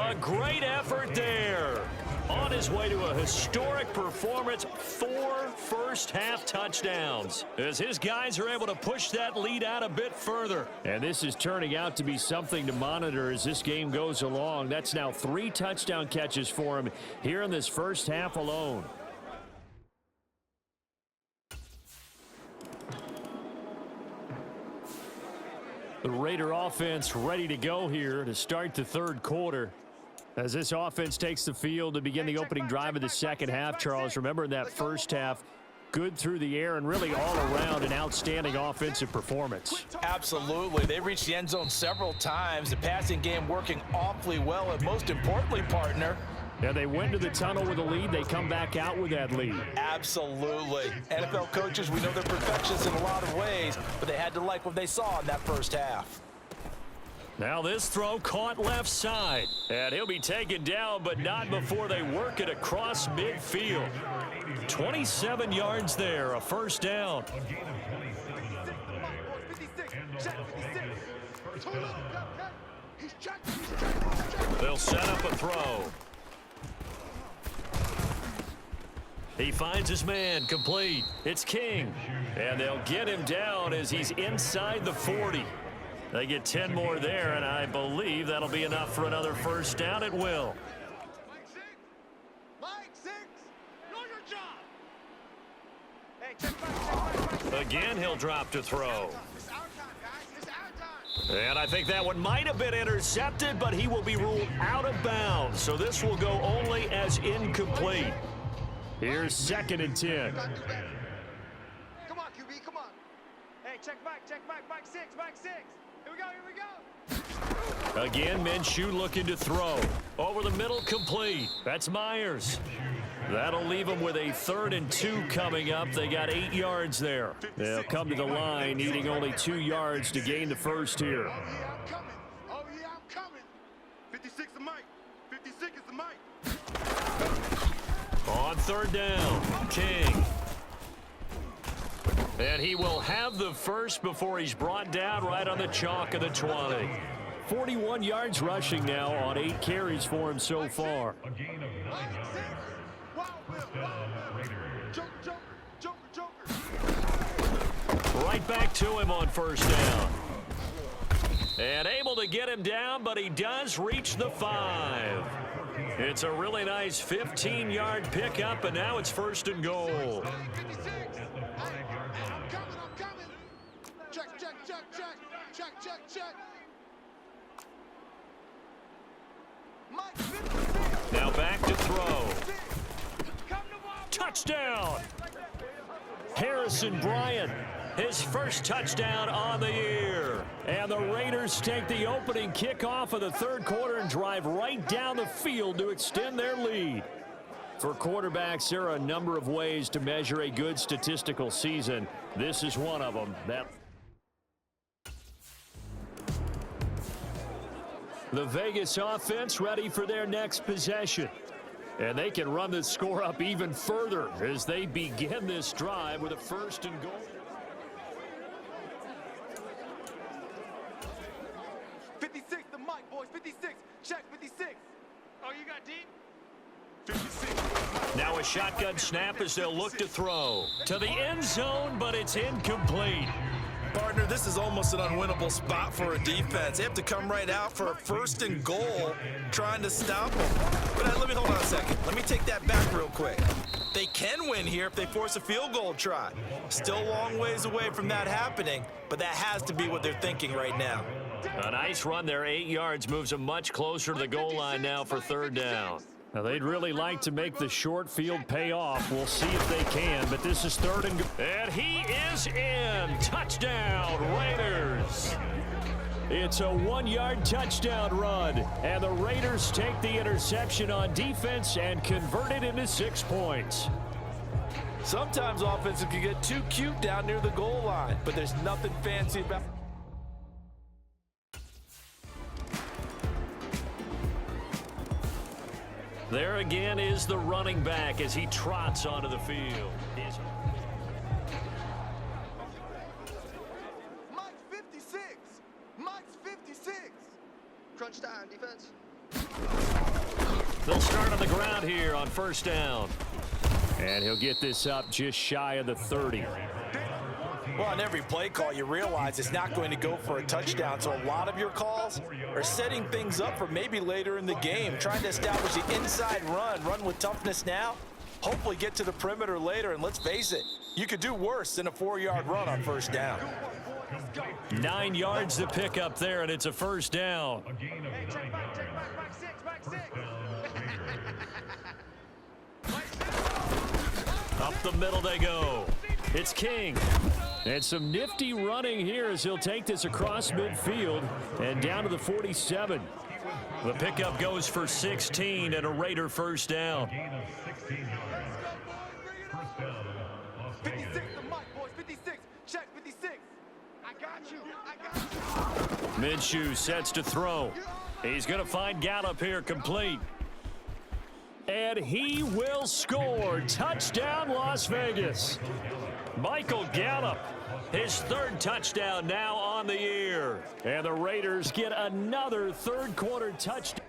A great effort there. On his way to a historic performance, 4 first-half touchdowns, as his guys are able to push that lead out a bit further. And this is turning out to be something to monitor as this game goes along. That's now 3 touchdown catches for him here in this first half alone. The Raider offense ready to go here to start the third quarter. As this offense takes the field to begin the opening drive of the second half, Charles, remember in that first half, good through the air and really all around an outstanding offensive performance. Absolutely. They reached the end zone several times. The passing game working awfully well, and most importantly, partner, yeah, they went to the tunnel with a lead. They come back out with that lead. Absolutely. NFL coaches, we know they're perfectionists in a lot of ways, but they had to like what they saw in that first half. Now this throw caught left side, and he'll be taken down, but not before they work it across midfield. 27 yards there, a first down. They'll set up a throw. He finds his man, complete. It's King, and they'll get him down as he's inside the 40. They get 10 more there, and I believe that'll be enough for another first down. It will. Again, he'll drop to throw. And I think that one might have been intercepted, but he will be ruled out of bounds. So this will go only as incomplete. Here's 2nd and 10. Come on, QB, come on. Hey, check Mike 6, Mike 6. Here we go. Again, Minshew looking to throw. Over the middle, complete. That's Myers. That'll leave them with a 3rd and 2 coming up. They got 8 yards there. They'll come to the line, needing only 2 yards to gain the first here. Oh, yeah, I'm coming. Oh, yeah, I'm coming. 56 is Mike. 56 is the Mike. On 3rd down, King. And he will have the first before he's brought down right on the chalk of the 20. 41 yards rushing now on 8 carries for him so far. Right back to him on 1st down. And able to get him down, but he does reach the 5. It's a really nice 15-yard pickup, and now it's 1st and goal. Now back to throw. Touchdown! Harrison Bryant, his first touchdown on the year. And the Raiders take the opening kickoff of the 3rd quarter and drive right down the field to extend their lead. For quarterbacks, there are a number of ways to measure a good statistical season. This is one of them. The Vegas offense ready for their next possession. And they can run the score up even further as they begin this drive with a 1st and goal. 56, the Mike, boys. 56. Check 56. Oh, you got deep? 56. Now a shotgun snap as they'll look to throw. To the end zone, but it's incomplete. Partner, this is almost an unwinnable spot for a defense. They have to come right out for a 1st and goal trying to stop them. But let me hold on a second. Let me take that back real quick. They can win here if they force a field goal try. Still a long ways away from that happening, but that has to be what they're thinking right now. A nice run there, 8 yards, moves them much closer to the goal line now for 3rd down. Now, they'd really like to make the short field pay off. We'll see if they can, but this is 3rd and goal. And he is in. Touchdown, Raiders. It's a 1-yard touchdown run, and the Raiders take the interception on defense and convert it into 6 points. Sometimes offenses can get too cute down near the goal line, but there's nothing fancy about it. There again is the running back as he trots onto the field. Mike's 56. Mike's 56. Crunch time, defense. They'll start on the ground here on first down. And he'll get this up just shy of the 30. Well, on every play call, you realize it's not going to go for a touchdown. So a lot of your calls are setting things up for maybe later in the game, trying to establish the inside run with toughness now, hopefully get to the perimeter later. And let's face it, you could do worse than a 4-yard run on first down. 9 yards to pick up there, and it's a first down. Hey, check back, back six. Up the middle they go. It's King. And some nifty running here as he'll take this across midfield and down to the 47. The pickup goes for 16 and a Raider first down. 56, the mic, boys. 56. Check 56. I got you. Minshew sets to throw. He's going to find Gallup here complete. And he will score. Touchdown, Las Vegas. Michael Gallup, his 3rd touchdown now on the year. And the Raiders get another third-quarter touchdown.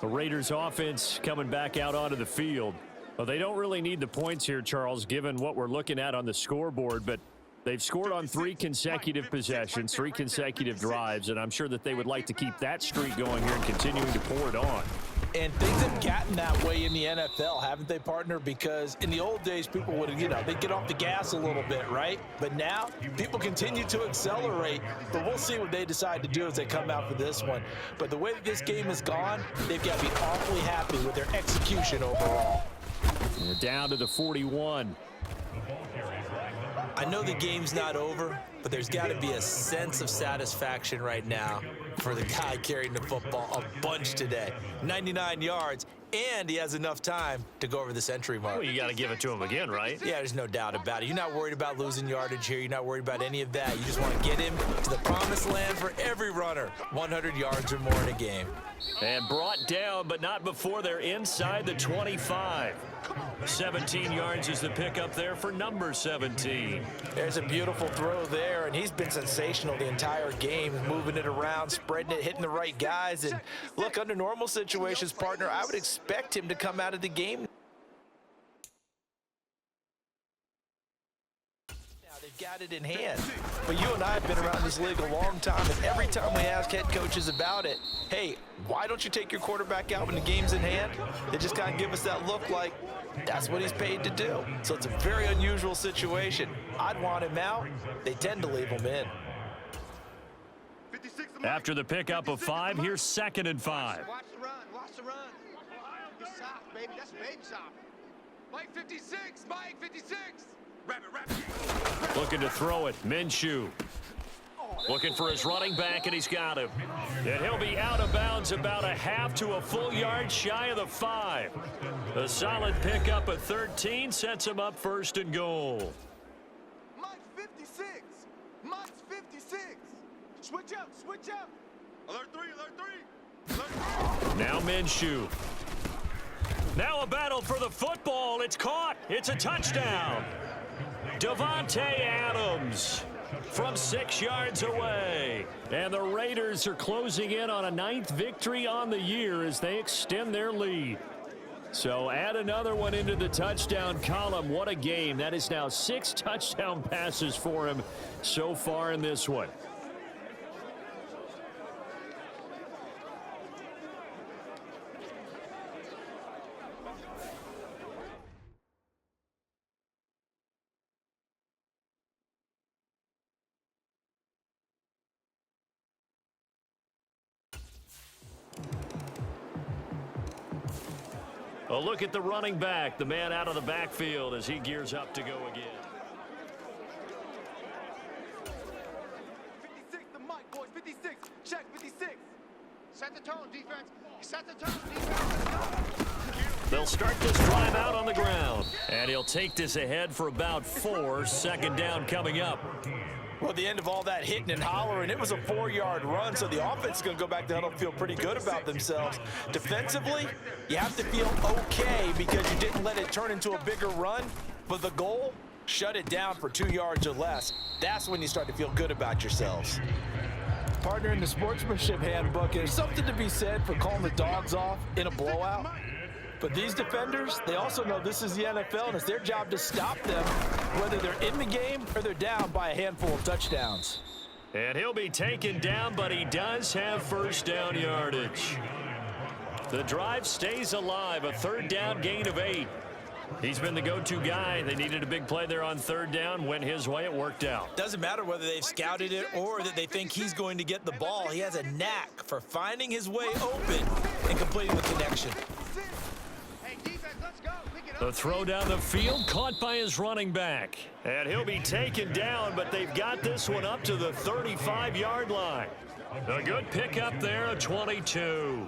The Raiders offense coming back out onto the field. Well, they don't really need the points here, Charles, given what we're looking at on the scoreboard, but they've scored on 3 consecutive possessions, 3 consecutive drives, and I'm sure that they would like to keep that streak going here and continuing to pour it on. And things have gotten that way in the NFL, haven't they, partner? Because in the old days, people would, they'd get off the gas a little bit, right? But now, people continue to accelerate. But we'll see what they decide to do as they come out for this one. But the way that this game has gone, they've got to be awfully happy with their execution overall. And they're down to the 41. I know the game's not over, but there's got to be a sense of satisfaction right now for the guy carrying the football a bunch today. 99 yards, and he has enough time to go over the century mark. Well, you got to give it to him again, right? Yeah, there's no doubt about it. You're not worried about losing yardage here. You're not worried about any of that. You just want to get him to the promised land for every runner. 100 yards or more in a game. And brought down, but not before they're inside the 25. 17 yards is the pickup there for number 17. There's a beautiful throw there, and he's been sensational the entire game, moving it around, spreading it, hitting the right guys. And look, under normal situations, partner, I would expect him to come out of the game. Now they've got it in hand. But you and I have been around this league a long time, and every time we ask head coaches about it, hey, why don't you take your quarterback out when the game's in hand? They just kind of give us that look like that's what he's paid to do. So it's a very unusual situation. I'd want him out. They tend to leave him in. After the pickup of 5, here's 2nd and 5. Watch the run. You're soft, baby. That's baby soft. Mike 56, Mike 56. Wrap it. Looking to throw it, Minshew. Looking for his running back, and he's got him. And he'll be out of bounds about a half to a full yard shy of the 5. A solid pickup of 13 sets him up 1st and goal. Mike 56. Mike's 56. Switch up. Alert 3. Now Minshew. Now a battle for the football. It's caught. It's a touchdown. Davante Adams from 6 yards away. And the Raiders are closing in on a 9th victory on the year as they extend their lead. So add another one into the touchdown column. What a game. That is now 6 touchdown passes for him so far in this one. A look at the running back, the man out of the backfield as he gears up to go again. 56, the mic, boys. 56. Check 56. Set the tone, defense. Set the tone, defense. They'll start this drive out on the ground. And he'll take this ahead for about 4. 2nd down coming up. Well, at the end of all that hitting and hollering, it was a 4-yard run, so the offense is going to go back to huddle and feel pretty good about themselves. Defensively, you have to feel okay because you didn't let it turn into a bigger run. But the goal, shut it down for 2 yards or less. That's when you start to feel good about yourselves. Partner, in the sportsmanship handbook, there's something to be said for calling the dogs off in a blowout. But these defenders, they also know this is the NFL, and it's their job to stop them, whether they're in the game or they're down by a handful of touchdowns. And he'll be taken down, but he does have first down yardage. The drive stays alive, a third down gain of 8. He's been the go-to guy. They needed a big play there on third down. Went his way. It worked out. Doesn't matter whether they've scouted it or that they think he's going to get the ball. He has a knack for finding his way open and completing the connection. The throw down the field, caught by his running back. And he'll be taken down, but they've got this one up to the 35-yard line. A good pickup there, a 22.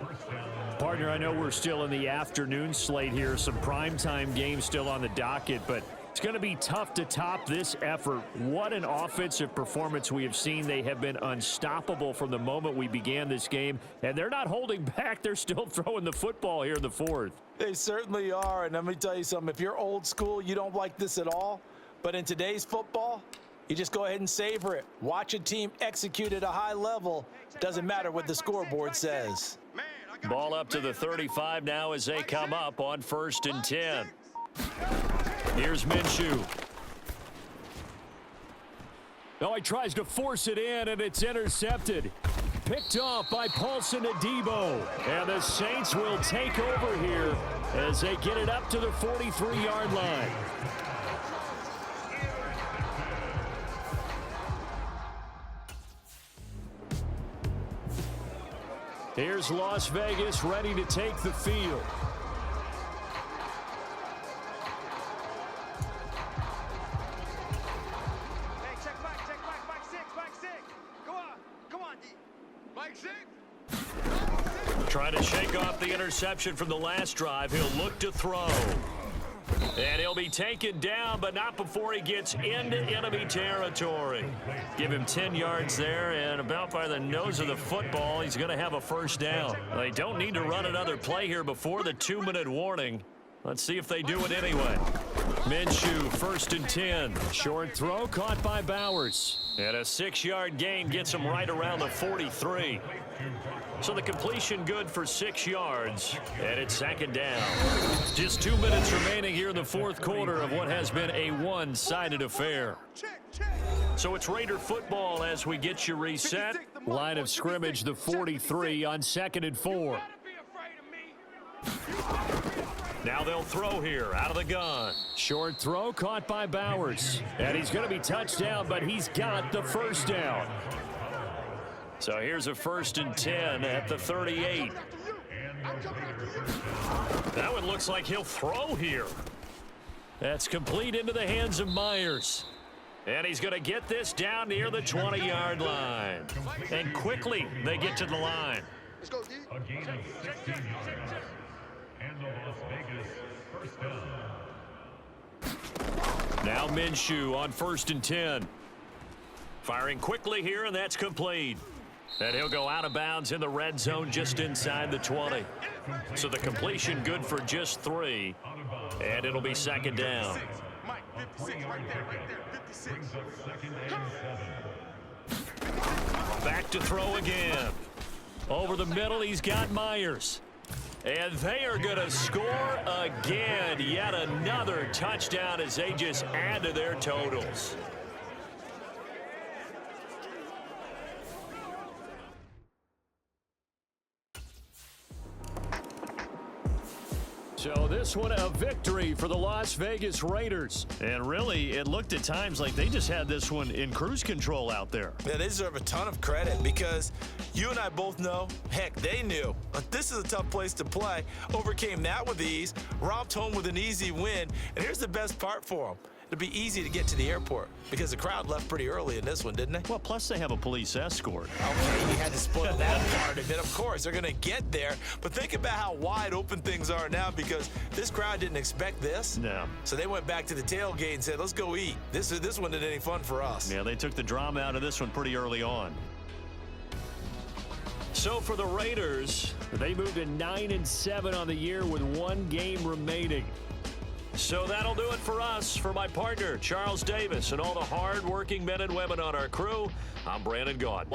Partner, I know we're still in the afternoon slate here. Some primetime games still on the docket, but it's going to be tough to top this effort. What an offensive performance we have seen. They have been unstoppable from the moment we began this game, and they're not holding back. They're still throwing the football here in the fourth. They certainly are, and let me tell you something. If you're old school, you don't like this at all. But in today's football, you just go ahead and savor it. Watch a team execute at a high level. Doesn't matter what the scoreboard says. Ball up to the 35 now as they come up on 1st and 10. Here's Minshew. Oh, he tries to force it in, and it's intercepted. Picked off by Paulson Adebo. And the Saints will take over here as they get it up to the 43-yard line. Here's Las Vegas ready to take the field. Hey, check back six. Come on, D. Mike 6. Trying to shake off the interception from the last drive. He'll look to throw. And he'll be taken down, but not before he gets into enemy territory. Give him 10 yards there, and about by the nose of the football, he's going to have a first down. They don't need to run another play here before the 2-minute warning. Let's see if they do it anyway. Minshew, 1st and 10. Short throw caught by Bowers. And a 6-yard gain gets him right around the 43. So the completion good for 6 yards, and it's 2nd down. Just 2 minutes remaining here in the fourth quarter of what has been a one-sided affair. So it's Raider football as we get you reset. Line of scrimmage, the 43 on 2nd and 4. Now they'll throw here out of the gun. Short throw caught by Bowers. And he's going to be touched down, but he's got the first down. So here's a 1st and 10 at the 38. That one looks like he'll throw here. That's complete into the hands of Myers. And he's going to get this down near the 20-yard line. And quickly they get to the line. Let's go, D. A gain of 16 yards. And the Las Vegas first down. Now Minshew on 1st and 10. Firing quickly here, and that's complete. And he'll go out of bounds in the red zone just inside the 20. So the completion good for just 3. And it'll be 2nd down. Mike, 56, right there, 56. Back to throw again. Over the middle, he's got Myers. And they are going to score again. Yet another touchdown as they just add to their totals. So this one a victory for the Las Vegas Raiders. And really, it looked at times like they just had this one in cruise control out there. Yeah, they deserve a ton of credit because you and I both know, heck, they knew. But this is a tough place to play. Overcame that with ease, romped home with an easy win. And here's the best part for them. It'll be easy to get to the airport because the crowd left pretty early in this one, didn't they? Well, plus they have a police escort. Okay, you had to spoil that part of it. Of course, they're going to get there. But think about how wide open things are now because this crowd didn't expect this. No. So they went back to the tailgate and said, let's go eat. This one isn't any fun for us. Yeah, they took the drama out of this one pretty early on. So for the Raiders, they moved to 9-7 on the year with 1 game remaining. So that'll do it for us. For my partner, Charles Davis, and all the hard-working men and women on our crew, I'm Brandon Gaud.